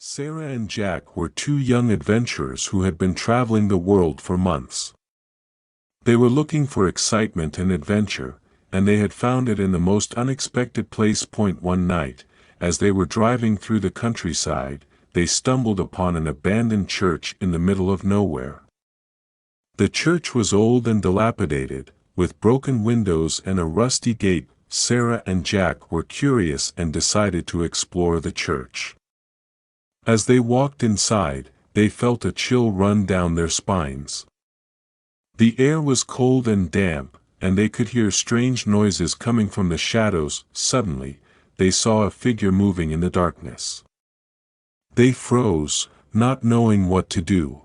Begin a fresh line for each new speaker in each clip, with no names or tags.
Sarah and Jack were two young adventurers who had been traveling the world for months. They were looking for excitement and adventure, and they had found it in the most unexpected place. One night, as they were driving through the countryside, they stumbled upon an abandoned church in the middle of nowhere. The church was old and dilapidated, with broken windows and a rusty gate. Sarah and Jack were curious and decided to explore the church. As they walked inside, they felt a chill run down their spines. The air was cold and damp, and they could hear strange noises coming from the shadows. Suddenly, they saw a figure moving in the darkness. They froze, not knowing what to do.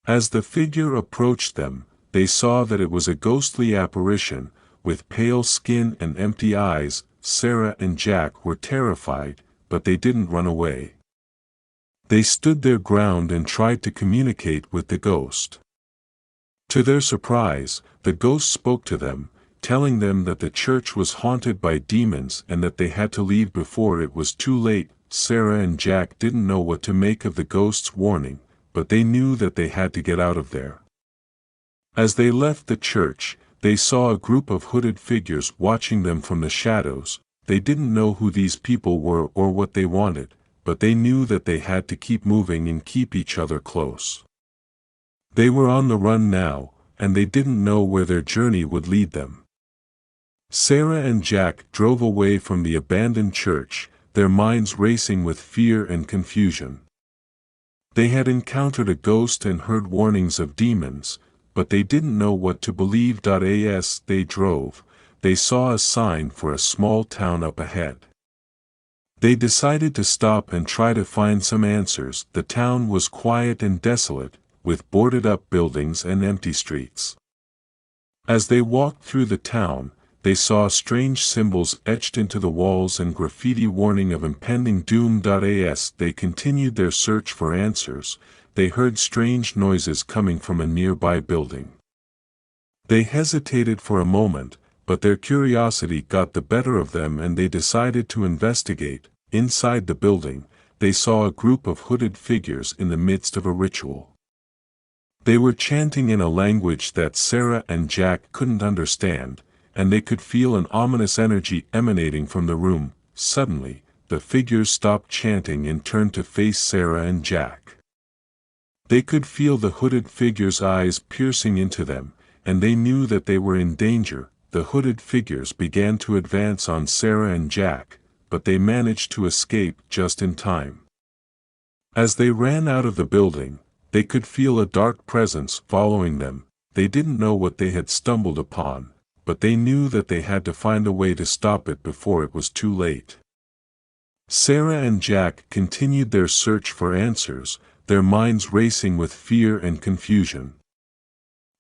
As the figure approached them, they saw that it was a ghostly apparition, with pale skin and empty eyes. Sarah and Jack were terrified, but they didn't run away. They stood their ground and tried to communicate with the ghost. To their surprise, the ghost spoke to them, telling them that the church was haunted by demons and that they had to leave before it was too late. Sarah and Jack didn't know what to make of the ghost's warning, but they knew that they had to get out of there. As they left the church, they saw a group of hooded figures watching them from the shadows. They didn't know who these people were or what they wanted, but they knew that they had to keep moving and keep each other close. They were on the run now, and they didn't know where their journey would lead them. Sarah and Jack drove away from the abandoned church, their minds racing with fear and confusion. They had encountered a ghost and heard warnings of demons, but they didn't know what to believe. As they drove, they saw a sign for a small town up ahead. They decided to stop and try to find some answers. The town was quiet and desolate, with boarded-up buildings and empty streets. As they walked through the town, they saw strange symbols etched into the walls and graffiti warning of impending doom. As they continued their search for answers, they heard strange noises coming from a nearby building. They hesitated for a moment, but their curiosity got the better of them and they decided to investigate. Inside the building, they saw a group of hooded figures in the midst of a ritual. They were chanting in a language that Sarah and Jack couldn't understand, and they could feel an ominous energy emanating from the room. Suddenly, the figures stopped chanting and turned to face Sarah and Jack. They could feel the hooded figures' eyes piercing into them, and they knew that they were in danger. The hooded figures began to advance on Sarah and Jack, but they managed to escape just in time. As they ran out of the building, they could feel a dark presence following them. They didn't know what they had stumbled upon, but they knew that they had to find a way to stop it before it was too late. Sarah and Jack continued their search for answers, their minds racing with fear and confusion.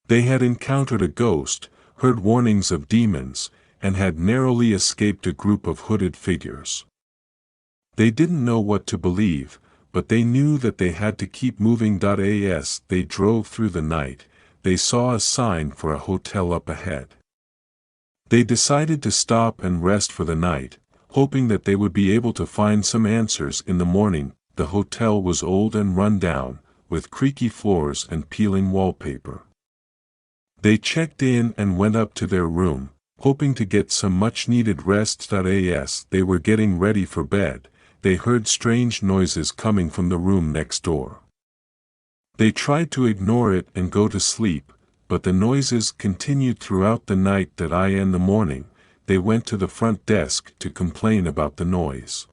They had encountered a ghost, heard warnings of demons, and had narrowly escaped a group of hooded figures. They didn't know what to believe, but they knew that they had to keep moving. As they drove through the night, they saw a sign for a hotel up ahead. They decided to stop and rest for the night, hoping that they would be able to find some answers in the morning. The hotel was old and run down, with creaky floors and peeling wallpaper. They checked in and went up to their room, hoping to get some much-needed rest. As they were getting ready for bed, they heard strange noises coming from the room next door. They tried to ignore it and go to sleep, but the noises continued throughout the night. In the morning, they went to the front desk to complain about the noise.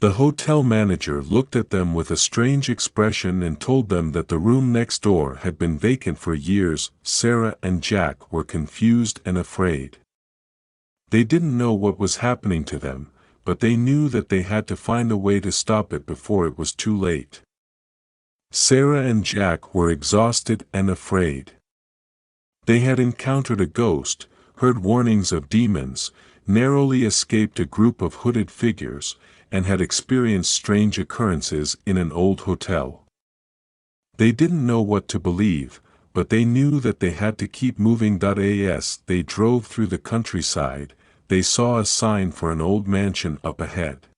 The hotel manager looked at them with a strange expression and told them that the room next door had been vacant for years. Sarah and Jack were confused and afraid. They didn't know what was happening to them, but they knew that they had to find a way to stop it before it was too late. Sarah and Jack were exhausted and afraid. They had encountered a ghost, heard warnings of demons, narrowly escaped a group of hooded figures, and had experienced strange occurrences in an old hotel. They didn't know what to believe, but they knew that they had to keep moving. As they drove through the countryside, they saw a sign for an old mansion up ahead.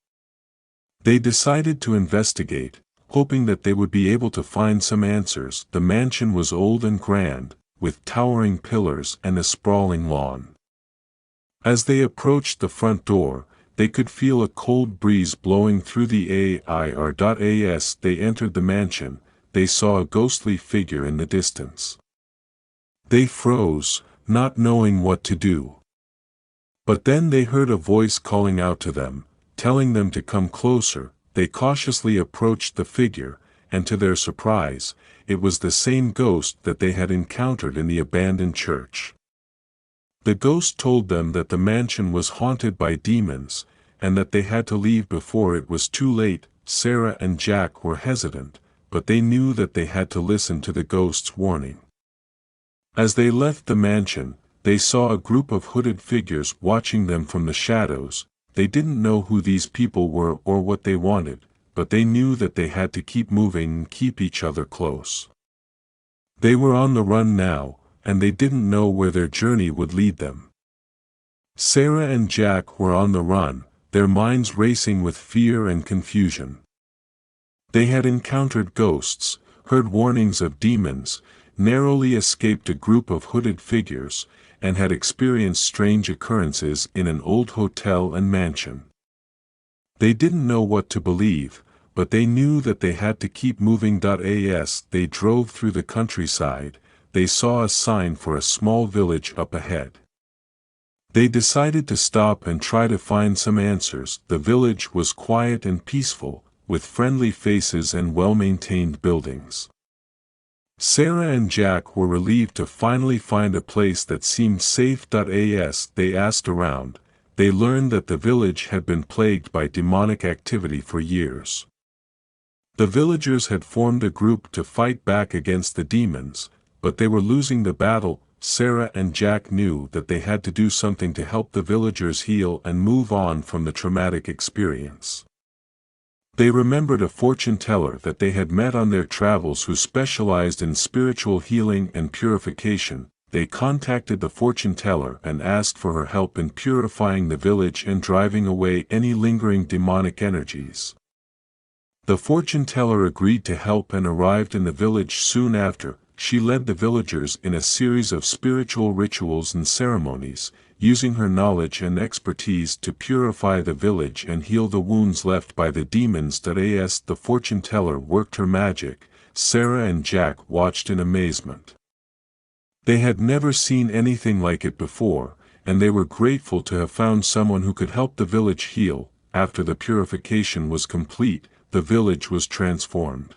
They decided to investigate, hoping that they would be able to find some answers. The mansion was old and grand, with towering pillars and a sprawling lawn. As they approached the front door, they could feel a cold breeze blowing through the air. As they entered the mansion, they saw a ghostly figure in the distance. They froze, not knowing what to do. But then they heard a voice calling out to them, telling them to come closer. They cautiously approached the figure, and to their surprise, it was the same ghost that they had encountered in the abandoned church. The ghost told them that the mansion was haunted by demons, and that they had to leave before it was too late. Sarah and Jack were hesitant, but they knew that they had to listen to the ghost's warning. As they left the mansion, they saw a group of hooded figures watching them from the shadows. They didn't know who these people were or what they wanted, but they knew that they had to keep moving and keep each other close. They were on the run now, and they didn't know where their journey would lead them. Sarah and Jack were on the run, their minds racing with fear and confusion. They had encountered ghosts, heard warnings of demons, narrowly escaped a group of hooded figures, and had experienced strange occurrences in an old hotel and mansion. They didn't know what to believe, but they knew that they had to keep moving. As they drove through the countryside, they saw a sign for a small village up ahead. They decided to stop and try to find some answers. The village was quiet and peaceful, with friendly faces and well-maintained buildings. Sarah and Jack were relieved to finally find a place that seemed safe. As they asked around, they learned that the village had been plagued by demonic activity for years. The villagers had formed a group to fight back against the demons, but they were losing the battle. Sarah and Jack knew that they had to do something to help the villagers heal and move on from the traumatic experience. They remembered a fortune teller that they had met on their travels who specialized in spiritual healing and purification. They contacted the fortune teller and asked for her help in purifying the village and driving away any lingering demonic energies. The fortune teller agreed to help and arrived in the village soon after. She led the villagers in a series of spiritual rituals and ceremonies, using her knowledge and expertise to purify the village and heal the wounds left by the demons. As the fortune teller worked her magic, Sarah and Jack watched in amazement. They had never seen anything like it before, and they were grateful to have found someone who could help the village heal. After the purification was complete, the village was transformed.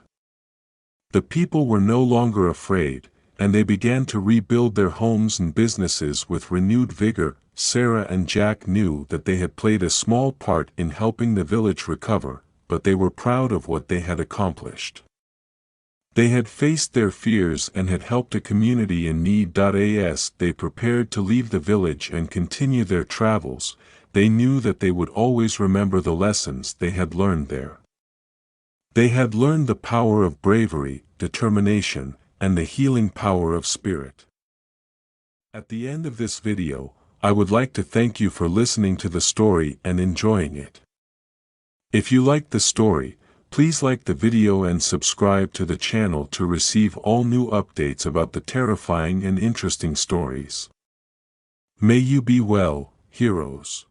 The people were no longer afraid, and they began to rebuild their homes and businesses with renewed vigor. Sarah and Jack knew that they had played a small part in helping the village recover, but they were proud of what they had accomplished. They had faced their fears and had helped a community in need. As they prepared to leave the village and continue their travels, they knew that they would always remember the lessons they had learned there. They had learned the power of bravery, determination, and the healing power of spirit. At the end of this video, I would like to thank you for listening to the story and enjoying it. If you liked the story, please like the video and subscribe to the channel to receive all new updates about the terrifying and interesting stories. May you be well, heroes.